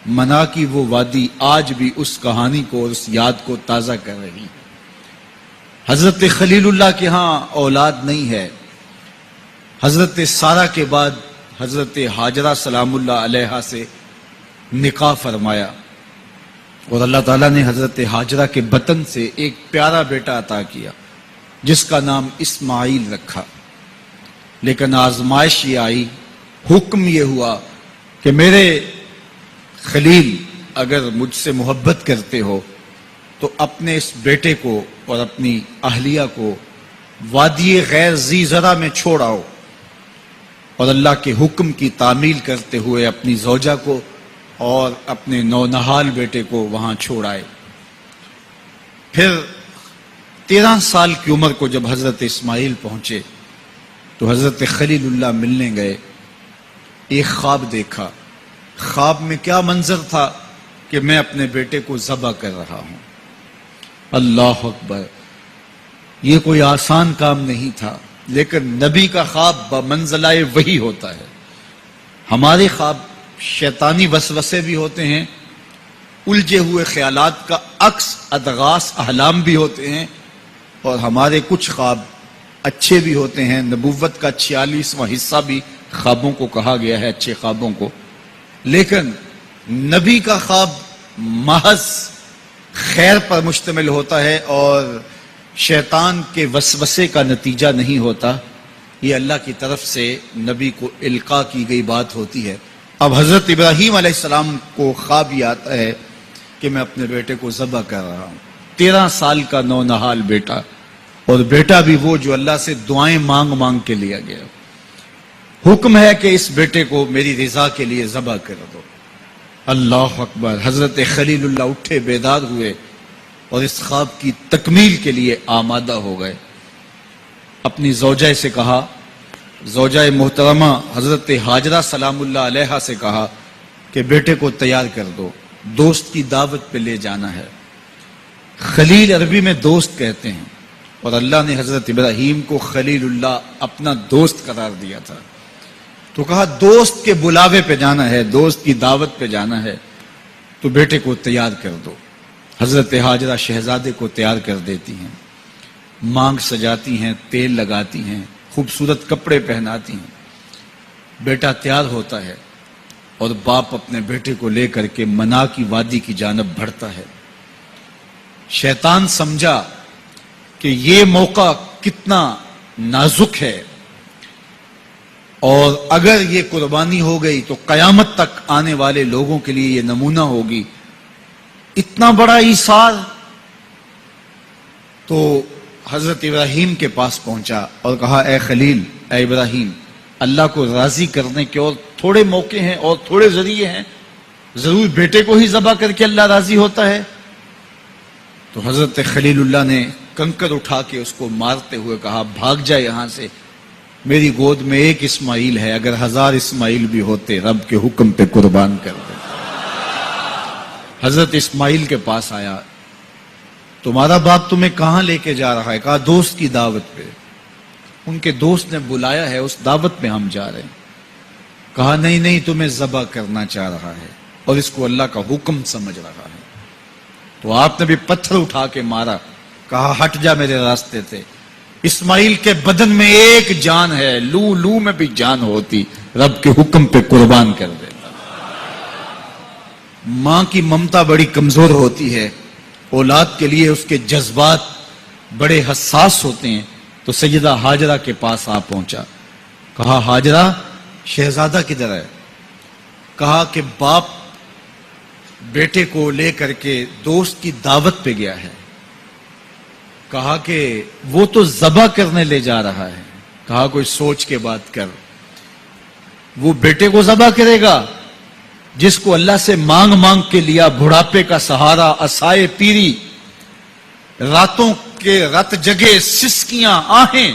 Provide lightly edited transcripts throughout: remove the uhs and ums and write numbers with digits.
منا کی وہ وادی آج بھی اس کہانی کو اور اس یاد کو تازہ کر رہی ہے۔ حضرت خلیل اللہ کے ہاں اولاد نہیں ہے۔ حضرت سارہ کے بعد حضرت ہاجرہ سلام اللہ علیہا سے نکاح فرمایا، اور اللہ تعالیٰ نے حضرت ہاجرہ کے بطن سے ایک پیارا بیٹا عطا کیا جس کا نام اسماعیل رکھا۔ لیکن آزمائش یہ آئی، حکم یہ ہوا کہ میرے خلیل اگر مجھ سے محبت کرتے ہو تو اپنے اس بیٹے کو اور اپنی اہلیہ کو وادی غیر ذی زرع میں چھوڑ آؤ، اور اللہ کے حکم کی تعمیل کرتے ہوئے اپنی زوجہ کو اور اپنے نونہال بیٹے کو وہاں چھوڑ آئے۔ پھر 13 سال کی عمر کو جب حضرت اسماعیل پہنچے تو حضرت خلیل اللہ ملنے گئے۔ ایک خواب دیکھا۔ خواب میں کیا منظر تھا کہ میں اپنے بیٹے کو ذبح کر رہا ہوں۔ اللہ اکبر! یہ کوئی آسان کام نہیں تھا، لیکن نبی کا خواب بمنزلہ وحی ہوتا ہے۔ ہمارے خواب شیطانی وسوسے بھی ہوتے ہیں، الجھے ہوئے خیالات کا عکس ادغاث احلام بھی ہوتے ہیں، اور ہمارے کچھ خواب اچھے بھی ہوتے ہیں۔ نبوت کا 46واں حصہ بھی خوابوں کو کہا گیا ہے، اچھے خوابوں کو۔ لیکن نبی کا خواب محض خیر پر مشتمل ہوتا ہے اور شیطان کے وسوسے کا نتیجہ نہیں ہوتا۔ یہ اللہ کی طرف سے نبی کو القاء کی گئی بات ہوتی ہے۔ اب حضرت ابراہیم علیہ السلام کو خواب یہ آتا ہے کہ میں اپنے بیٹے کو ذبح کر رہا ہوں۔ 13 سال کا نونہال بیٹا، اور بیٹا بھی وہ جو اللہ سے دعائیں مانگ مانگ کے لیا گیا۔ حکم ہے کہ اس بیٹے کو میری رضا کے لیے ذبح کر دو۔ اللہ اکبر! حضرت خلیل اللہ اٹھے، بیدار ہوئے اور اس خواب کی تکمیل کے لیے آمادہ ہو گئے۔ اپنی زوجہ سے کہا، زوجہ محترمہ حضرت ہاجرہ سلام اللہ علیہا سے کہا کہ بیٹے کو تیار کر دو، دوست کی دعوت پہ لے جانا ہے۔ خلیل عربی میں دوست کہتے ہیں، اور اللہ نے حضرت ابراہیم کو خلیل اللہ اپنا دوست قرار دیا تھا، تو کہا دوست کے بلاوے پہ جانا ہے، دوست کی دعوت پہ جانا ہے، تو بیٹے کو تیار کر دو۔ حضرت ہاجرہ شہزادے کو تیار کر دیتی ہیں، مانگ سجاتی ہیں، تیل لگاتی ہیں، خوبصورت کپڑے پہناتی ہیں۔ بیٹا تیار ہوتا ہے اور باپ اپنے بیٹے کو لے کر کے منا کی وادی کی جانب بڑھتا ہے۔ شیطان سمجھا کہ یہ موقع کتنا نازک ہے، اور اگر یہ قربانی ہو گئی تو قیامت تک آنے والے لوگوں کے لیے یہ نمونہ ہوگی۔ اتنا بڑا ایثار! تو حضرت ابراہیم کے پاس پہنچا اور کہا اے خلیل، اے ابراہیم، اللہ کو راضی کرنے کے اور تھوڑے موقع ہیں اور تھوڑے ذریعے ہیں، ضرور بیٹے کو ہی ذبح کر کے اللہ راضی ہوتا ہے؟ تو حضرت خلیل اللہ نے کنکر اٹھا کے اس کو مارتے ہوئے کہا بھاگ جائے یہاں سے، میری گود میں ایک اسماعیل ہے، اگر 1000 اسماعیل بھی ہوتے رب کے حکم پہ قربان کر دے۔ حضرت اسماعیل کے پاس آیا، تمہارا باپ تمہیں کہاں لے کے جا رہا ہے؟ کہا دوست کی دعوت پہ۔ ان کے دوست نے بلایا ہے، اس دعوت پہ ہم جا رہے ہیں۔ کہا نہیں نہیں، تمہیں ذبح کرنا چاہ رہا ہے اور اس کو اللہ کا حکم سمجھ رہا ہے۔ تو آپ نے بھی پتھر اٹھا کے مارا، کہا ہٹ جا میرے راستے سے۔ اسماعیل کے بدن میں ایک جان ہے، لو لو میں بھی جان ہوتی، رب کے حکم پہ قربان کر دیتا۔ ماں کی ممتا بڑی کمزور ہوتی ہے، اولاد کے لیے اس کے جذبات بڑے حساس ہوتے ہیں۔ تو سیدہ ہاجرہ کے پاس آ پہنچا، کہا ہاجرہ شہزادہ کدھر ہے؟ کہا کہ باپ بیٹے کو لے کر کے دوست کی دعوت پہ گیا ہے۔ کہا کہ وہ تو ذبح کرنے لے جا رہا ہے۔ کہا کوئی سوچ کے بات کر، وہ بیٹے کو ذبح کرے گا جس کو اللہ سے مانگ مانگ کے لیا، بڑھاپے کا سہارا، عصائے پیری، راتوں کے رت جگے، سسکیاں، آہیں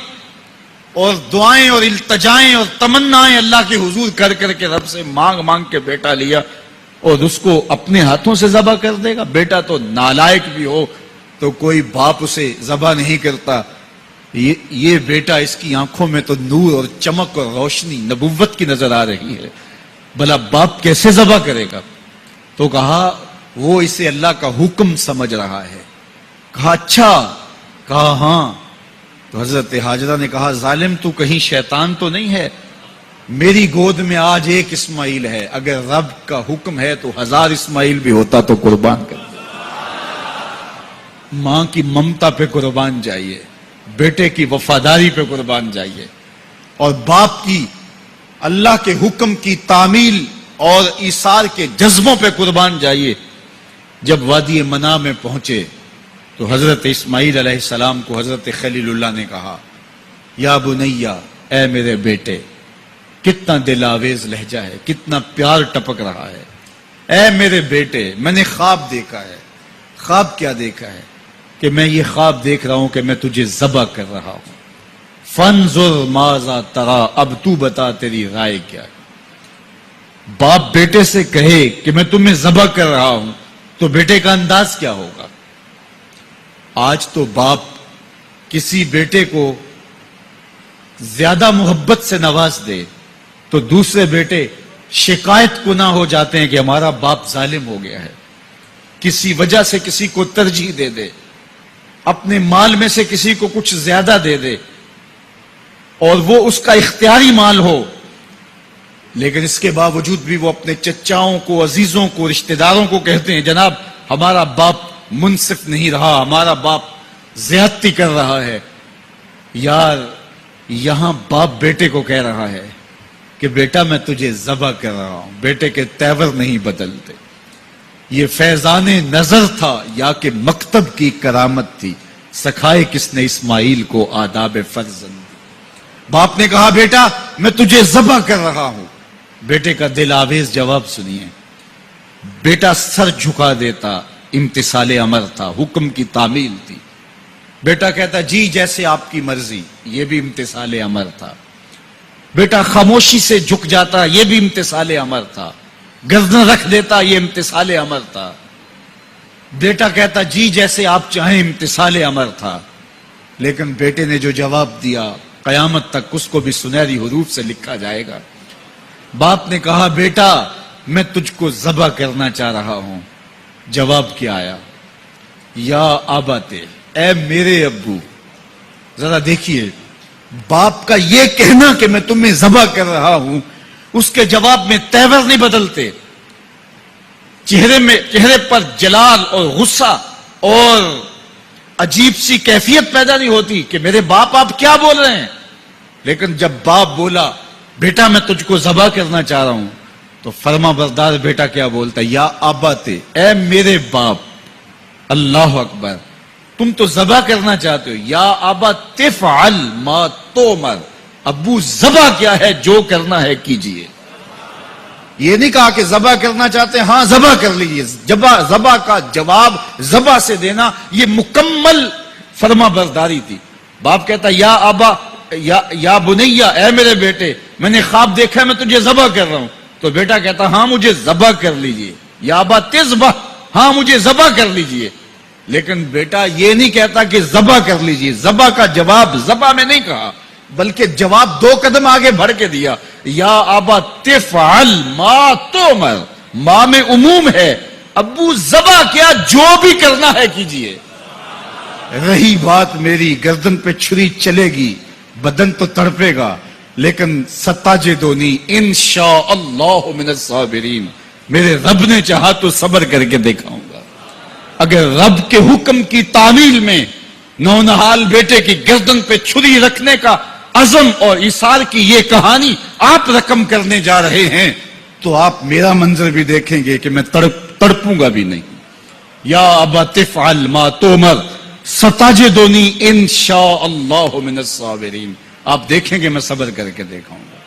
اور دعائیں اور التجائیں اور تمنائیں اللہ کے حضور کر کر کے رب سے مانگ مانگ کے بیٹا لیا، اور اس کو اپنے ہاتھوں سے ذبح کر دے گا؟ بیٹا تو نالائق بھی ہو تو کوئی باپ اسے ذبح نہیں کرتا۔ یہ بیٹا، اس کی آنکھوں میں تو نور اور چمک اور روشنی نبوت کی نظر آ رہی ہے، بھلا باپ کیسے ذبح کرے گا؟ تو کہا وہ اسے اللہ کا حکم سمجھ رہا ہے. کہا اچھا؟ کہا ہاں. تو حضرت حاجرہ نے کہا ظالم تو کہیں شیطان تو نہیں ہے؟ میری گود میں آج ایک اسماعیل ہے، اگر رب کا حکم ہے تو 1000 اسماعیل بھی ہوتا تو قربان کر. ماں کی ممتا پہ قربان جائیے، بیٹے کی وفاداری پہ قربان جائیے، اور باپ کی اللہ کے حکم کی تعمیل اور ایثار کے جذبوں پہ قربان جائیے. جب وادی منا میں پہنچے تو حضرت اسماعیل علیہ السلام کو حضرت خلیل اللہ نے کہا یا بنیا، اے میرے بیٹے. کتنا دل آویز لہجہ ہے، کتنا پیار ٹپک رہا ہے. اے میرے بیٹے، میں نے خواب دیکھا ہے. خواب کیا دیکھا ہے؟ کہ میں یہ خواب دیکھ رہا ہوں کہ میں تجھے ذبح کر رہا ہوں. فانظر ماذا ترى، اب تو بتا تیری رائے کیا ہے. باپ بیٹے سے کہے کہ میں تمہیں ذبح کر رہا ہوں تو بیٹے کا انداز کیا ہوگا؟ آج تو باپ کسی بیٹے کو زیادہ محبت سے نواز دے تو دوسرے بیٹے شکایت کو نہ ہو جاتے ہیں کہ ہمارا باپ ظالم ہو گیا ہے. کسی وجہ سے کسی کو ترجیح دے دے، اپنے مال میں سے کسی کو کچھ زیادہ دے دے، اور وہ اس کا اختیاری مال ہو، لیکن اس کے باوجود بھی وہ اپنے چچاؤں کو، عزیزوں کو، رشتہ داروں کو کہتے ہیں جناب ہمارا باپ منصف نہیں رہا، ہمارا باپ زیادتی کر رہا ہے. یار یہاں باپ بیٹے کو کہہ رہا ہے کہ بیٹا میں تجھے ذبح کر رہا ہوں. بیٹے کے تیور نہیں بدلتے. یہ فیضان نظر تھا یا کہ مکتب کی کرامت تھی؟ سکھائے کس نے اسماعیل کو آداب فرزند؟ باپ نے کہا بیٹا میں تجھے ذبح کر رہا ہوں. بیٹے کا دل آویز جواب سنیے. بیٹا سر جھکا دیتا، امتثال امر تھا، حکم کی تعمیل تھی. بیٹا کہتا جی جیسے آپ کی مرضی، یہ بھی امتثال امر تھا. بیٹا خاموشی سے جھک جاتا، یہ بھی امتثال امر تھا. گردن رکھ دیتا، یہ امتثال امر تھا. بیٹا کہتا جی جیسے آپ چاہیں، امتثال امر تھا. لیکن بیٹے نے جو جواب دیا قیامت تک اس کو بھی سنہری حروف سے لکھا جائے گا. باپ نے کہا بیٹا میں تجھ کو ذبح کرنا چاہ رہا ہوں. جواب کیا آیا؟ یا آباتے، اے میرے ابو. ذرا دیکھیے باپ کا یہ کہنا کہ میں تمہیں ذبح کر رہا ہوں، اس کے جواب میں تیور نہیں بدلتے. چہرے پر جلال اور غصہ اور عجیب سی کیفیت پیدا نہیں ہوتی کہ میرے باپ آپ کیا بول رہے ہیں. لیکن جب باپ بولا بیٹا میں تجھ کو ذبح کرنا چاہ رہا ہوں تو فرما بردار بیٹا کیا بولتا؟ یا آباتے، اے میرے باپ. اللہ اکبر. تم تو ذبح کرنا چاہتے ہو. یا آبا تفعل ما تؤمر، ابو ذبح کیا ہے جو کرنا ہے کیجئے. یہ نہیں کہا کہ ذبح کرنا چاہتے ہیں ہاں ذبح کر لیجئے. ذبح کا جواب ذبح سے دینا یہ مکمل فرما برداری تھی. باپ کہتا یا آبا، یا بنیا، اے میرے بیٹے میں نے خواب دیکھا ہے میں تجھے ذبح کر رہا ہوں. تو بیٹا کہتا ہاں مجھے ذبح کر لیجئے. یا آبا تذبح، ہاں مجھے ذبح کر لیجئے. لیکن بیٹا یہ نہیں کہتا کہ ذبح کر لیجئے. ذبح کا جواب ذبح میں نہیں کہا بلکہ جواب 2 قدم آگے بڑھ کے دیا. یا آبا تفعل ما تؤمر، ماں میں عموم ہے. ابو ذبح کیا جو بھی کرنا ہے کیجئے. رہی بات میری گردن پہ چھری چلے گی، بدن تو تڑپے گا، لیکن ستاجدونی انشاءاللہ من الصابرین. میرے رب نے چاہا تو صبر کر کے دکھاؤں گا. اگر رب کے حکم کی تعمیل میں نونہال بیٹے کی گردن پہ چھری رکھنے کا عزم اور ایثار کی یہ کہانی آپ رقم کرنے جا رہے ہیں تو آپ میرا منظر بھی دیکھیں گے کہ میں تڑپوں گا بھی نہیں. یا ابا تفعل ما تؤمر ستجدنی انشاءاللہ من الصابرین. آپ دیکھیں گے میں صبر کر کے دکھاؤں گا.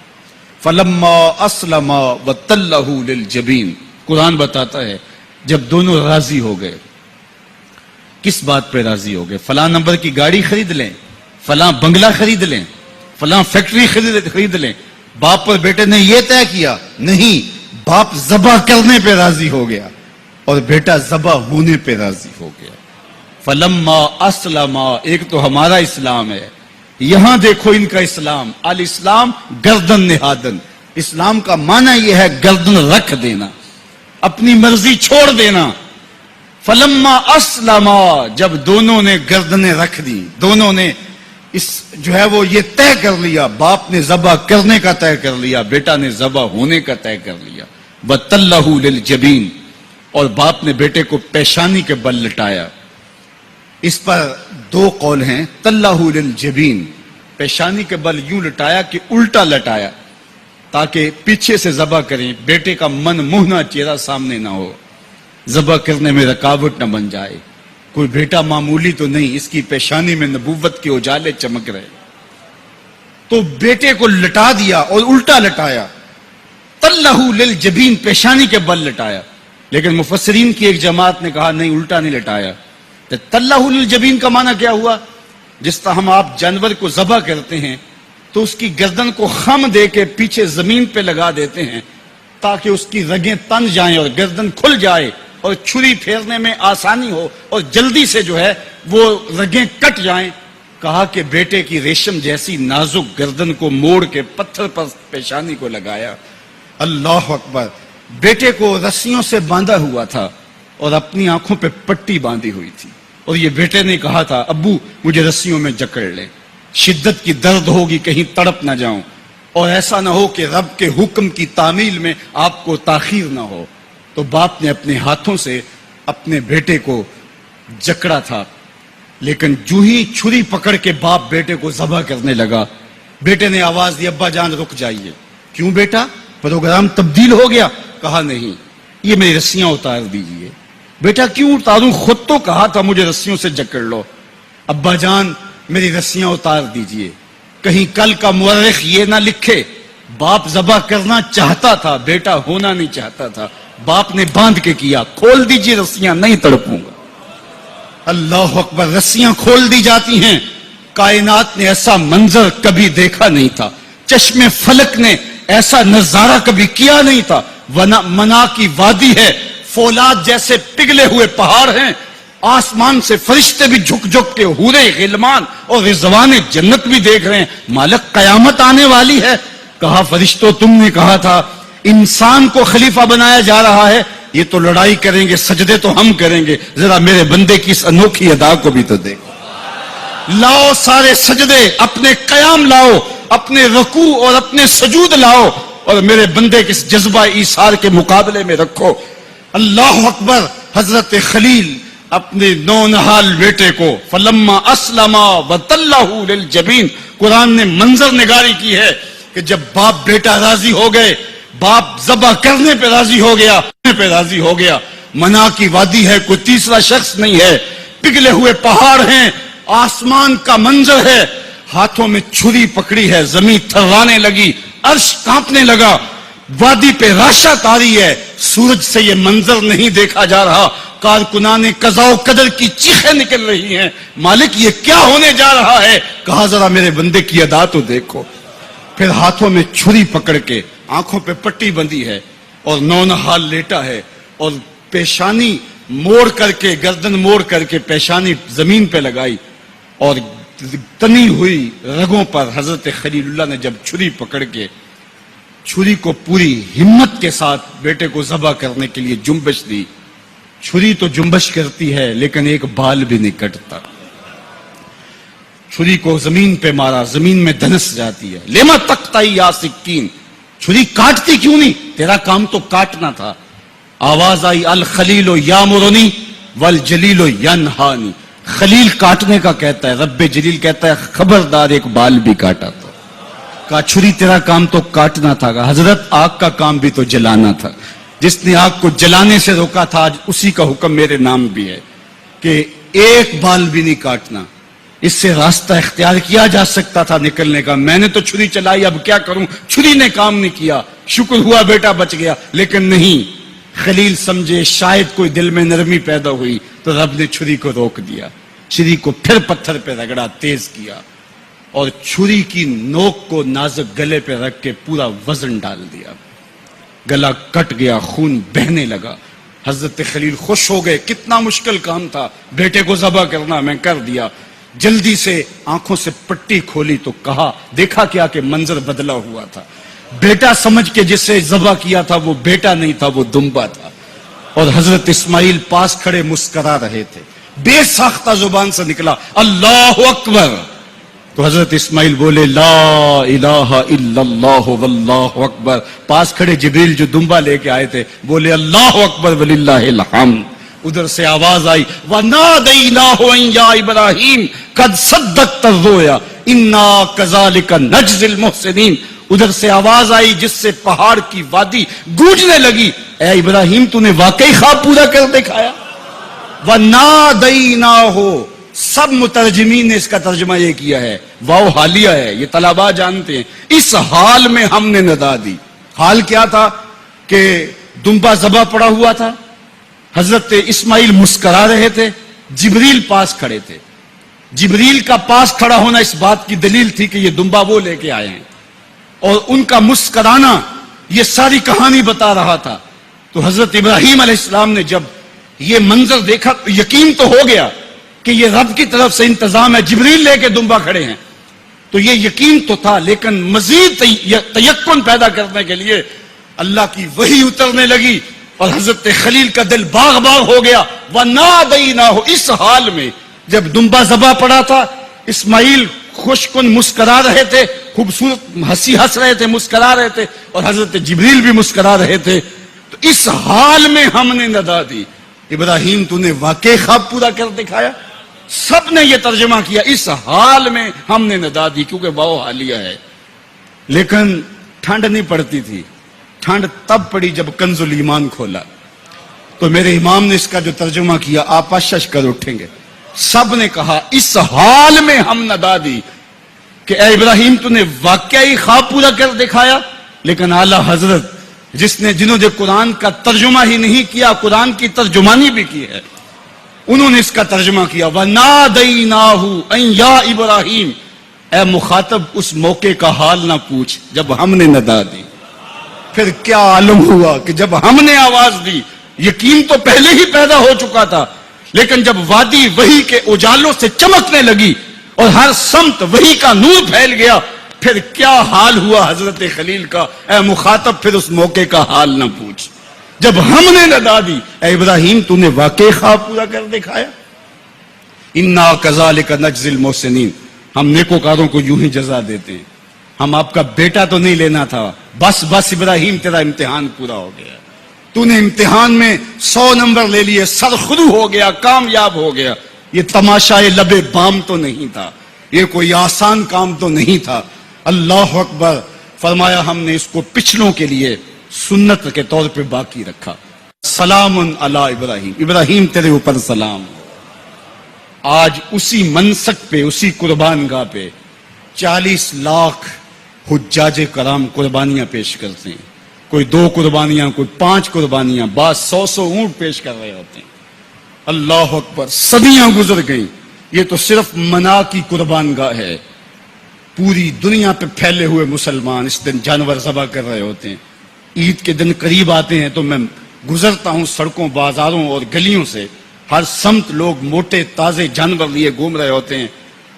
فلما اسلم وتلہ للجبین، قرآن بتاتا ہے جب دونوں راضی ہو گئے. کس بات پہ راضی ہو گئے؟ فلاں نمبر کی گاڑی خرید لیں، فلاں بنگلہ خرید لیں، فلاں فیکٹری خرید لیں. باپ اور بیٹے نے یہ طے کیا نہیں. باپ ذبح کرنے پہ راضی ہو گیا اور بیٹا ذبح ہونے پہ راضی ہو گیا. فلما اسلم، ایک تو ہمارا اسلام ہے، یہاں دیکھو ان کا اسلام. الاسلام گردن نہادن. اسلام کا معنی یہ ہے گردن رکھ دینا. اپنی مرضی چھوڑ دینا. فلما اسلما، جب دونوں نے گردنیں رکھ دی، دونوں نے اس جو ہے وہ یہ طے کر لیا، باپ نے ذبح کرنے کا طے کر لیا، بیٹا نے ذبح ہونے کا طے کر لیا. وَتَلَّهُ لِلْجَبِينِ، اور باپ نے بیٹے کو پیشانی کے بل لٹایا. اس پر دو قول ہیں. تَلَّهُ لِلْجَبِينِ، پیشانی کے بل یوں لٹایا کہ الٹا لٹایا تاکہ پیچھے سے ذبح کریں، بیٹے کا من منہ نہ چہرہ سامنے نہ ہو، ذبح کرنے میں رکاوٹ نہ بن جائے. کوئی بیٹا معمولی تو نہیں، اس کی پیشانی میں نبوت کے اجالے چمک رہے. تو بیٹے کو لٹا دیا اور الٹا لٹایا. تَلَّهُ لِلْجَبِينِ، پیشانی کے بل لٹایا. لیکن مفسرین کی ایک جماعت نے کہا نہیں، الٹا نہیں لٹایا. تو تَلَّهُ لِلْجَبِينِ کا معنی کیا ہوا؟ جس طرح ہم آپ جانور کو ذبح کرتے ہیں تو اس کی گردن کو خم دے کے پیچھے زمین پہ لگا دیتے ہیں تاکہ اس کی رگیں تن جائیں اور گردن کھل جائے اور چھری پھیرنے میں آسانی ہو اور جلدی سے جو ہے وہ رگیں کٹ جائیں. کہا کہ بیٹے کی ریشم جیسی نازک گردن کو موڑ کے پتھر پر پیشانی کو لگایا. اللہ اکبر. بیٹے کو رسیوں سے باندھا ہوا تھا اور اپنی آنکھوں پہ پٹی باندھی ہوئی تھی، اور یہ بیٹے نے کہا تھا ابو مجھے رسیوں میں جکڑ لے، شدت کی درد ہوگی، کہیں تڑپ نہ جاؤں، اور ایسا نہ ہو کہ رب کے حکم کی تعمیل میں آپ کو تاخیر نہ ہو. تو باپ نے اپنے ہاتھوں سے اپنے بیٹے کو جکڑا تھا. لیکن جو ہی چھری پکڑ کے باپ بیٹے کو ذبح کرنے لگا، بیٹے نے آواز دی ابا جان رک جائیے. کیوں بیٹا، پروگرام تبدیل ہو گیا؟ کہا نہیں، یہ میری رسیاں اتار دیجئے. بیٹا کیوں اتاروں، خود تو کہا تھا مجھے رسیوں سے جکڑ لو. ابا جان میری رسیاں اتار دیجئے. کہیں کل کا مورخ یہ نہ لکھے باپ ذبح کرنا چاہتا تھا، بیٹا ہونا نہیں چاہتا تھا. باپ نے باندھ کے کیا. کھول دیجئے رسیاں، نہیں تڑپوں گا. اللہ اکبر. رسیاں کھول دی جاتی ہیں. کائنات نے ایسا منظر کبھی دیکھا نہیں تھا، چشم فلک نے ایسا نظارہ کبھی کیا نہیں تھا. منا کی وادی ہے، فولاد جیسے پگھلے ہوئے پہاڑ ہیں، آسمان سے فرشتے بھی جھک جھک کے حورے غلمان اور رضوان جنت بھی دیکھ رہے ہیں. مالک قیامت آنے والی ہے. کہا فرشتوں تم نے کہا تھا انسان کو خلیفہ بنایا جا رہا ہے، یہ تو لڑائی کریں گے، سجدے تو ہم کریں گے، ذرا میرے بندے کی اس انوکھی ادا کو بھی تو دیکھو. لاؤ سارے سجدے، اپنے قیام لاؤ، اپنے رکوع اور اپنے سجود لاؤ، اور میرے بندے کے اس جذبہ ایثار کے مقابلے میں رکھو. اللہ اکبر. حضرت خلیل اپنے نونہال بیٹے کو فلما اسلما وتلہ للجبین، قرآن نے منظر نگاری کی ہے کہ جب باپ بیٹا راضی ہو گئے، باپ ذبح کرنے پہ راضی ہو گیا. منا کی وادی ہے، کوئی تیسرا شخص نہیں ہے، پگھلے ہوئے پہاڑ ہیں، آسمان کا منظر ہے، ہاتھوں میں چھری پکڑی ہے، زمین تھررانے لگی، عرش کانپنے لگا، وادی پہ راشا تاری ہے. سورج سے یہ منظر نہیں دیکھا جا رہا، کارکنان قضاء و قدر کی چیخیں نکل رہی ہیں. مالک یہ کیا ہونے جا رہا ہے؟ کہا ذرا میرے بندے کی ادا تو دیکھو. پھر ہاتھوں میں چھری پکڑ کے، آنکھوں پہ پٹی بندھی ہے اور نونہال لیٹا ہے، اور پیشانی موڑ کر کے، گردن موڑ کر کے پیشانی زمین پہ لگائی، اور تنی ہوئی رگوں پر حضرت خلیل اللہ نے جب چھری پکڑ کے چھری کو پوری ہمت کے ساتھ بیٹے کو ذبح کرنے کے لیے جنبش دی. چھری تو جنبش کرتی ہے لیکن ایک بال بھی نہیں کٹتا. چھری کو زمین پہ مارا، زمین میں دھنس جاتی ہے. لما تقطعی یا سکین، چھری کاٹتی کیوں نہیں؟ تیرا کام تو کاٹنا تھا. آواز آئی الخلیل یامرنی والجلیل ینہانی. خلیل کاٹنے کا کہتا ہے، رب جلیل کہتا ہے خبردار ایک بال بھی کاٹا تھا. کہا چھری تیرا کام تو کاٹنا تھا. کہا حضرت آگ کا کام بھی تو جلانا تھا. جس نے آگ کو جلانے سے روکا تھا آج اسی کا حکم میرے نام بھی ہے کہ ایک بال بھی نہیں کاٹنا. اس سے راستہ اختیار کیا جا سکتا تھا نکلنے کا. میں نے تو چھری چلائی، اب کیا کروں؟ چھری نے کام نہیں کیا. شکر ہوا بیٹا بچ گیا، لیکن نہیں. خلیل سمجھے شاید کوئی دل میں نرمی پیدا ہوئی تو رب نے چھری کو روک دیا. چھری کو پھر پتھر پہ رگڑا، تیز کیا، اور چھری کی نوک کو نازک گلے پہ رکھ کے پورا وزن ڈال دیا. گلا کٹ گیا، خون بہنے لگا. حضرت خلیل خوش ہو گئے. کتنا مشکل کام تھا بیٹے کو ذبح کرنا، میں کر دیا. جلدی سے آنکھوں سے پٹی کھولی تو کہا، دیکھا کیا کہ منظر بدلا ہوا تھا. بیٹا سمجھ کے جسے ذبح کیا تھا وہ بیٹا نہیں تھا، وہ دمبا تھا. اور حضرت اسماعیل پاس کھڑے مسکرا رہے تھے. بے ساختہ زبان سے نکلا اللہ اکبر. تو حضرت اسماعیل بولے لا الہ الا اللہ واللہ اکبر. پاس کھڑے جبریل جو دمبا لے کے آئے تھے بولے اللہ اکبر وللہ الحمد. ادھر سے آواز آئی وَنَادَيْنَاهُ أَن يَا إِبْرَاهِيمُ قَدْ صَدَّقْتَ الرُّؤْيَا إِنَّا كَذَلِكَ نَجْزِي الْمُحْسِنِينَ. ادھر سے آواز آئی جس سے پہاڑ کی وادی گونجنے لگی اے ابراہیم تو نے واقعی خواب پورا کر دکھایا. وَنَادَيْنَاهُ. سب مترجمین نے اس کا ترجمہ یہ کیا ہے واو حالیہ ہے, یہ طلباء جانتے ہیں. اس حال میں ہم نے ندا دی. حال کیا تھا کہ دمبا ذبح پڑا ہوا تھا, حضرت اسماعیل مسکرا رہے تھے, جبریل پاس کھڑے تھے. جبریل کا پاس کھڑا ہونا اس بات کی دلیل تھی کہ یہ دمبا وہ لے کے آئے ہیں, اور ان کا مسکرانا یہ ساری کہانی بتا رہا تھا. تو حضرت ابراہیم علیہ السلام نے جب یہ منظر دیکھا تو یقین تو ہو گیا کہ یہ رب کی طرف سے انتظام ہے, جبریل لے کے دمبا کھڑے ہیں. تو یہ یقین تو تھا, لیکن مزید تیقن پیدا کرنے کے لیے اللہ کی وحی اترنے لگی اور حضرت خلیل کا دل باغ باغ ہو گیا. وَنَادَيْنَاهُ. اس حال میں جب دمبا ذبح پڑا تھا, اسماعیل خوش کن مسکرا رہے تھے, خوبصورت ہنسی ہنس رہے تھے, مسکرا رہے تھے, اور حضرت جبریل بھی مسکرا رہے تھے. تو اس حال میں ہم نے ندا دی ابراہیم تو نے واقعی خواب پورا کر دکھایا. سب نے یہ ترجمہ کیا اس حال میں ہم نے ندا دی, کیونکہ واو حالیہ ہے. لیکن ٹھنڈ نہیں پڑتی تھی. ٹھنڈ تب پڑی جب کنز الایمان کھولا. تو میرے امام نے اس کا جو ترجمہ کیا آپ اشش کر اٹھیں گے. سب نے کہا اس حال میں ہم ندا دی کہ اے ابراہیم تو نے واقعی خواب پورا کر دکھایا. لیکن اعلی حضرت جنہوں نے قرآن کا ترجمہ ہی نہیں کیا, قرآن کی ترجمانی بھی کی ہے, انہوں نے اس کا ترجمہ کیا وَنَادَيْنَاهُ أَن يَا إِبْرَاهِيمُ. اے مخاطب اس موقع کا حال نہ پوچھ جب ہم نے ندا دی. پھر کیا عالم ہوا کہ جب ہم نے آواز دی, یقین تو پہلے ہی پیدا ہو چکا تھا, لیکن جب وادی وحی کے اجالوں سے چمکنے لگی اور ہر سمت وحی کا نور پھیل گیا, پھر کیا حال ہوا حضرت خلیل کا. اے مخاطب پھر اس موقع کا حال نہ پوچھ جب ہم نے ندا دی اے ابراہیم تو نے واقعی خواب پورا کر دکھایا. انا کذالک نجزی المحسنین. ہم نیکوکاروں کو یوں ہی جزا دیتے ہیں. ہم آپ کا بیٹا تو نہیں لینا تھا, بس ابراہیم تیرا امتحان پورا ہو گیا, تو نے امتحان میں 100 نمبر لے لیے, سرخرو ہو گیا, کامیاب ہو گیا. یہ تماشائے لبے بام تو نہیں تھا, یہ کوئی آسان کام تو نہیں تھا. اللہ اکبر. فرمایا ہم نے اس کو پچھلوں کے لیے سنت کے طور پہ باقی رکھا. سلام علی ابراہیم. ابراہیم تیرے اوپر سلام. آج اسی منسک پہ, اسی قربان گاہ پہ 40 لاکھ حجاج کرام قربانیاں پیش کرتے ہیں. کوئی 2 قربانیاں, کوئی 5 قربانیاں, بعض 100 اونٹ پیش کر رہے ہوتے ہیں. اللہ اکبر. صدیاں گزر گئیں. یہ تو صرف منا کی قربان گاہ ہے. پوری دنیا پہ پھیلے ہوئے مسلمان اس دن جانور ذبح کر رہے ہوتے ہیں. عید کے دن قریب آتے ہیں تو میں گزرتا ہوں سڑکوں, بازاروں اور گلیوں سے, ہر سمت لوگ موٹے تازے جانور لیے گھوم رہے ہوتے ہیں,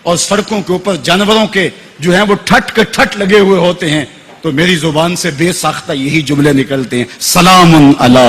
اور سڑکوں کے اوپر جانوروں کے جو ہیں وہ ٹھٹ کے ٹھٹ لگے ہوئے ہوتے ہیں. تو میری زبان سے بے ساختہ یہی جملے نکلتے ہیں, سلام علی